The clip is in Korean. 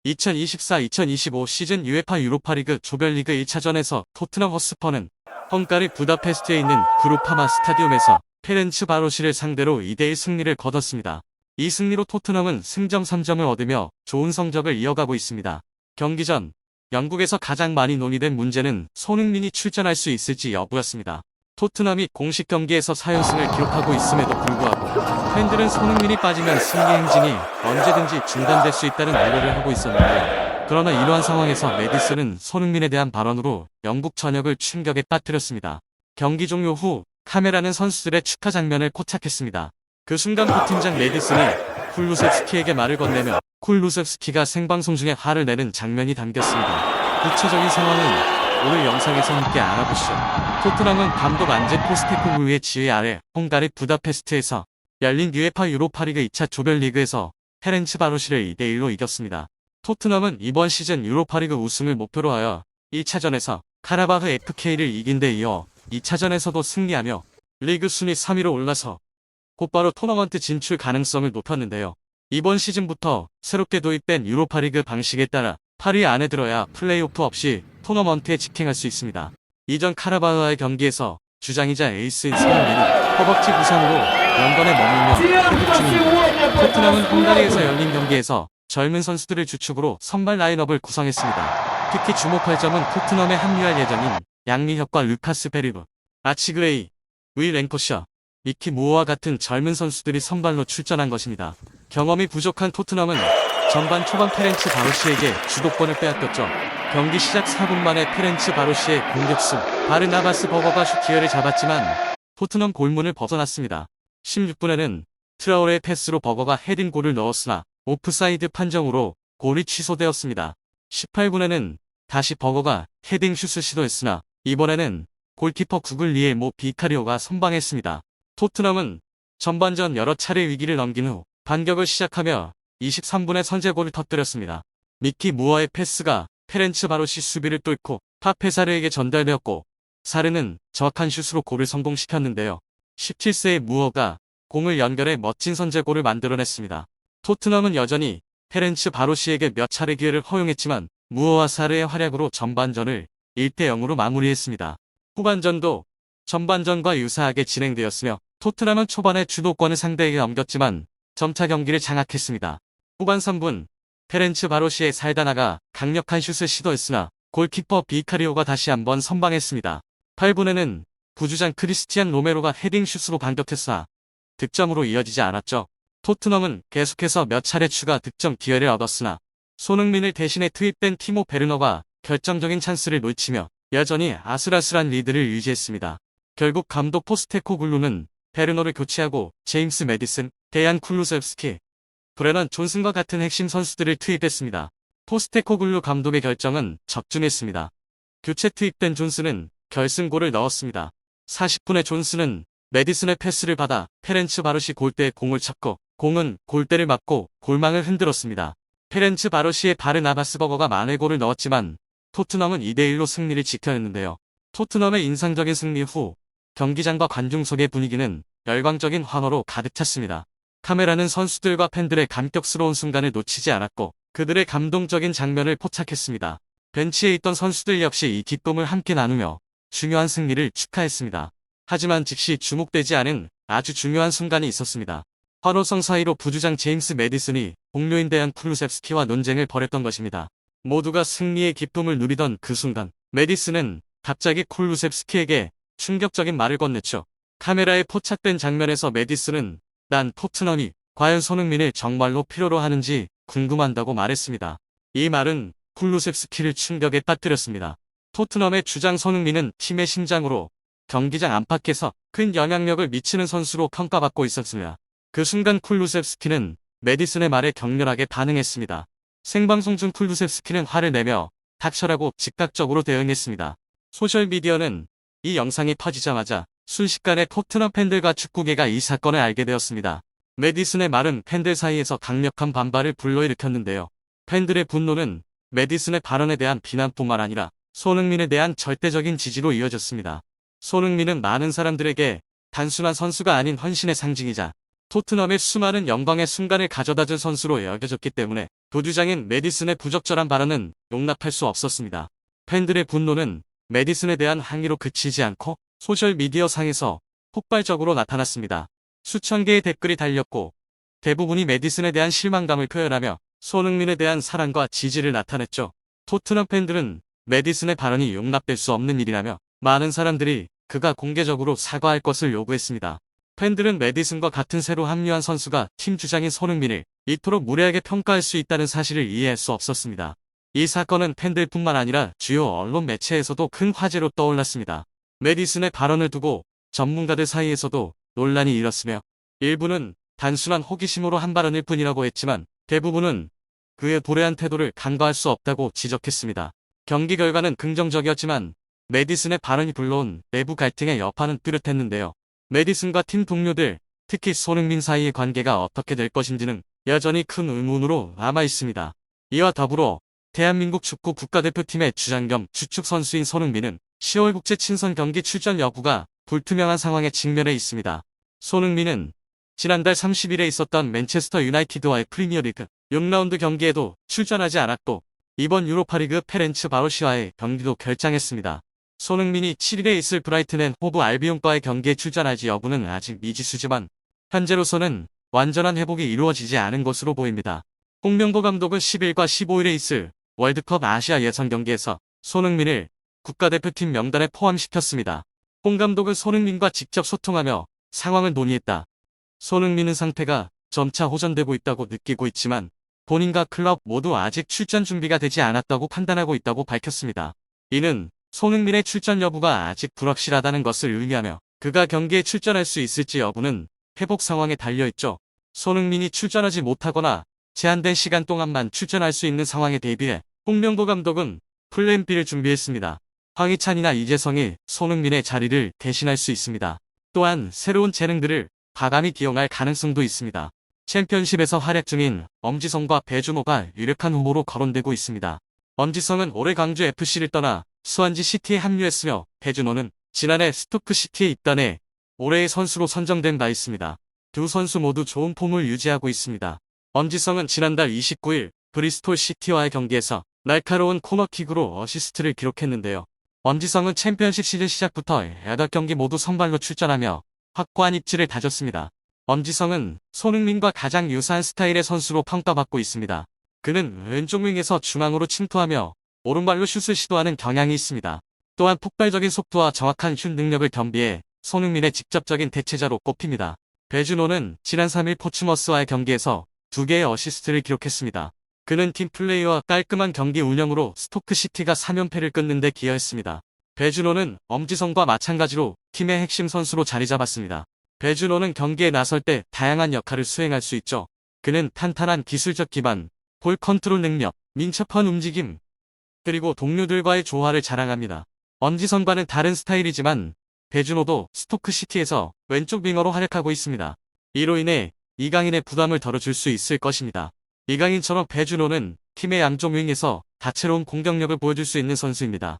2024-2025 시즌 UEFA 유로파리그 조별리그 1차전에서 토트넘 허스퍼는 헝가리 부다페스트에 있는 그룹파마 스타디움에서 페렌츠바로시를 상대로 2대1 승리를 거뒀습니다. 이 승리로 토트넘은 승점 3점을 얻으며 좋은 성적을 이어가고 있습니다. 경기 전 영국에서 가장 많이 논의된 문제는 손흥민이 출전할 수 있을지 여부였습니다. 토트넘이 공식 경기에서 4연승을 기록하고 있음에도 불구하고 팬들은 손흥민이 빠지면 승리 행진이 언제든지 중단될 수 있다는 우려를 하고 있었는데, 그러나 이러한 상황에서 메디슨은 손흥민에 대한 발언으로 영국 전역을 충격에 빠뜨렸습니다. 경기 종료 후 카메라는 선수들의 축하 장면을 포착했습니다. 그 순간 부팀장 메디슨이 쿨루셉스키에게 말을 건네며 쿨루셉스키가 생방송 중에 화를 내는 장면이 담겼습니다. 구체적인 상황은 오늘 영상에서 함께 알아보시죠. 토트넘은 감독 안제 포스테코글루의 지휘 아래 헝가리 부다페스트에서 열린 UEFA 유로파리그 2차 조별리그에서 페렌츠바로시를 2대1로 이겼습니다. 토트넘은 이번 시즌 유로파리그 우승을 목표로 하여 1차전에서 카라바흐 FK를 이긴 데 이어 2차전에서도 승리하며 리그 순위 3위로 올라서 곧바로 토너먼트 진출 가능성을 높였는데요. 이번 시즌부터 새롭게 도입된 유로파리그 방식에 따라 8위 안에 들어야 플레이오프 없이 토너먼트에 직행할 수 있습니다. 이전 카라바흐와의 경기에서 주장이자 에이스인 손흥민은 허벅지 부상으로 런던에 머물며 회복 중입니다. 토트넘은 헝가리에서 열린 경기에서 젊은 선수들을 주축으로 선발 라인업을 구성했습니다. 특히 주목할 점은 토트넘에 합류할 예정인 양민혁과 루카스 베리브, 아치 그레이, 윌 랭커셔, 미키 무어와 같은 젊은 선수들이 선발로 출전한 것입니다. 경험이 부족한 토트넘은 전반 초반 페렌츠바로시에게 주도권을 빼앗겼죠. 경기 시작 4분 만에 페렌츠바로시의 공격수 바르나바스 버거가 슛 기회를 잡았지만 토트넘 골문을 벗어났습니다. 16분에는 트라오레의 패스로 버거가 헤딩골을 넣었으나 오프사이드 판정으로 골이 취소되었습니다. 18분에는 다시 버거가 헤딩 슛을 시도했으나 이번에는 골키퍼 구글리의 모 비카리오가 선방했습니다. 토트넘은 전반전 여러 차례 위기를 넘긴 후 반격을 시작하며 23분에 선제골을 터뜨렸습니다. 미키 무어의 패스가 페렌츠바로시 수비를 뚫고 파페사르에게 전달되었고, 사르는 정확한 슛으로 골을 성공시켰는데요. 17세의 무어가 공을 연결해 멋진 선제골을 만들어냈습니다. 토트넘은 여전히 페렌츠바로시에게 몇 차례 기회를 허용했지만 무어와 사르의 활약으로 전반전을 1대0으로 마무리했습니다. 후반전도 전반전과 유사하게 진행되었으며 토트넘은 초반에 주도권을 상대에게 넘겼지만 점차 경기를 장악했습니다. 후반 3분 페렌츠바로시의 살다나가 강력한 슛을 시도했으나 골키퍼 비카리오가 다시 한번 선방했습니다. 8분에는 부주장 크리스티안 로메로가 헤딩 슛으로 반격했으나 득점으로 이어지지 않았죠. 토트넘은 계속해서 몇 차례 추가 득점 기회를 얻었으나 손흥민을 대신해 투입된 티모 베르너가 결정적인 찬스를 놓치며 여전히 아슬아슬한 리드를 유지했습니다. 결국 감독 포스테코글루는 베르너를 교체하고 제임스 메디슨, 데얀 쿨루셉스키, 브레넌 존슨과 같은 핵심 선수들을 투입했습니다. 포스테코글루 감독의 결정은 적중했습니다. 교체 투입된 존슨은 결승골을 넣었습니다. 40분에 존슨은 메디슨의 패스를 받아 페렌츠바로시 골대에 공을 찼고 공은 골대를 맞고 골망을 흔들었습니다. 페렌츠바로시의 바르나바스 버거가 만회골을 넣었지만 토트넘은 2대1로 승리를 지켜냈는데요. 토트넘의 인상적인 승리 후 경기장과 관중석의 분위기는 열광적인 환호로 가득 찼습니다. 카메라는 선수들과 팬들의 감격스러운 순간을 놓치지 않았고 그들의 감동적인 장면을 포착했습니다. 벤치에 있던 선수들 역시 이 기쁨을 함께 나누며 중요한 승리를 축하했습니다. 하지만 즉시 주목되지 않은 아주 중요한 순간이 있었습니다. 환호성 사이로 부주장 제임스 메디슨이 동료인 데얀 쿨루셉스키와 논쟁을 벌였던 것입니다. 모두가 승리의 기쁨을 누리던 그 순간 메디슨은 갑자기 쿨루셉스키에게 충격적인 말을 건넸죠. 카메라에 포착된 장면에서 메디슨은 난 토트넘이 과연 손흥민을 정말로 필요로 하는지 궁금한다고 말했습니다. 이 말은 쿨루셉스키를 충격에 빠뜨렸습니다. 토트넘의 주장 손흥민은 팀의 심장으로 경기장 안팎에서 큰 영향력을 미치는 선수로 평가받고 있었습니다. 그 순간 쿨루셉스키는 메디슨의 말에 격렬하게 반응했습니다. 생방송 중 쿨루셉스키는 화를 내며 닥쳐라고 즉각적으로 대응했습니다. 소셜미디어는 이 영상이 퍼지자마자 순식간에 토트넘 팬들과 축구계가 이 사건을 알게 되었습니다. 메디슨의 말은 팬들 사이에서 강력한 반발을 불러일으켰는데요. 팬들의 분노는 메디슨의 발언에 대한 비난뿐만 아니라 손흥민에 대한 절대적인 지지로 이어졌습니다. 손흥민은 많은 사람들에게 단순한 선수가 아닌 헌신의 상징이자 토트넘의 수많은 영광의 순간을 가져다준 선수로 여겨졌기 때문에 도주장인 메디슨의 부적절한 발언은 용납할 수 없었습니다. 팬들의 분노는 메디슨에 대한 항의로 그치지 않고 소셜미디어 상에서 폭발적으로 나타났습니다. 수천 개의 댓글이 달렸고 대부분이 메디슨에 대한 실망감을 표현하며 손흥민에 대한 사랑과 지지를 나타냈죠. 토트넘 팬들은 메디슨의 발언이 용납될 수 없는 일이라며 많은 사람들이 그가 공개적으로 사과할 것을 요구했습니다. 팬들은 메디슨과 같은 새로 합류한 선수가 팀 주장인 손흥민을 이토록 무례하게 평가할 수 있다는 사실을 이해할 수 없었습니다. 이 사건은 팬들뿐만 아니라 주요 언론 매체에서도 큰 화제로 떠올랐습니다. 메디슨의 발언을 두고 전문가들 사이에서도 논란이 일었으며 일부는 단순한 호기심으로 한 발언일 뿐이라고 했지만 대부분은 그의 무례한 태도를 간과할 수 없다고 지적했습니다. 경기 결과는 긍정적이었지만 메디슨의 발언이 불러온 내부 갈등의 여파는 뚜렷했는데요. 메디슨과 팀 동료들, 특히 손흥민 사이의 관계가 어떻게 될 것인지는 여전히 큰 의문으로 남아 있습니다. 이와 더불어 대한민국 축구 국가대표팀의 주장 겸 주축 선수인 손흥민은 10월 국제 친선 경기 출전 여부가 불투명한 상황에 직면해 있습니다. 손흥민은 지난달 30일에 있었던 맨체스터 유나이티드와의 프리미어리그 6라운드 경기에도 출전하지 않았고 이번 유로파리그 페렌츠 바로시와의 경기도 결장했습니다. 손흥민이 7일에 있을 브라이튼 앤 호브 알비온과의 경기에 출전할지 여부는 아직 미지수지만 현재로서는 완전한 회복이 이루어지지 않은 것으로 보입니다. 홍명보 감독은 10일과 15일에 있을 월드컵 아시아 예선 경기에서 손흥민을 국가대표팀 명단에 포함시켰습니다. 홍 감독은 손흥민과 직접 소통하며 상황을 논의했다. 손흥민은 상태가 점차 호전되고 있다고 느끼고 있지만 본인과 클럽 모두 아직 출전 준비가 되지 않았다고 판단하고 있다고 밝혔습니다. 이는 손흥민의 출전 여부가 아직 불확실하다는 것을 의미하며 그가 경기에 출전할 수 있을지 여부는 회복 상황에 달려있죠. 손흥민이 출전하지 못하거나 제한된 시간 동안만 출전할 수 있는 상황에 대비해 홍명보 감독은 플랜 B를 준비했습니다. 황희찬이나 이재성이 손흥민의 자리를 대신할 수 있습니다. 또한 새로운 재능들을 과감히 기용할 가능성도 있습니다. 챔피언십에서 활약 중인 엄지성과 배준호가 유력한 후보로 거론되고 있습니다. 엄지성은 올해 광주 FC를 떠나 수완지 시티에 합류했으며 배준호는 지난해 스토크 시티에 입단해 올해의 선수로 선정된 바 있습니다. 두 선수 모두 좋은 폼을 유지하고 있습니다. 엄지성은 지난달 29일 브리스톨 시티와의 경기에서 날카로운 코너킥으로 어시스트를 기록했는데요. 엄지성은 챔피언십 시즌 시작부터 8경기 모두 선발로 출전하며 확고한 입지를 다졌습니다. 엄지성은 손흥민과 가장 유사한 스타일의 선수로 평가받고 있습니다. 그는 왼쪽 윙에서 중앙으로 침투하며 오른발로 슛을 시도하는 경향이 있습니다. 또한 폭발적인 속도와 정확한 슛 능력을 겸비해 손흥민의 직접적인 대체자로 꼽힙니다. 배준호는 지난 3일 포츠머스와의 경기에서 2개의 어시스트를 기록했습니다. 그는 팀플레이와 깔끔한 경기 운영으로 스토크 시티가 3연패를 끊는 데 기여했습니다. 배준호는 엄지성과 마찬가지로 팀의 핵심 선수로 자리 잡았습니다. 배준호는 경기에 나설 때 다양한 역할을 수행할 수 있죠. 그는 탄탄한 기술적 기반, 볼 컨트롤 능력, 민첩한 움직임, 그리고 동료들과의 조화를 자랑합니다. 엄지성과는 다른 스타일이지만 배준호도 스토크 시티에서 왼쪽 윙어로 활약하고 있습니다. 이로 인해 이강인의 부담을 덜어줄 수 있을 것입니다. 이강인처럼 배준호는 팀의 양쪽 윙에서 다채로운 공격력을 보여줄 수 있는 선수입니다.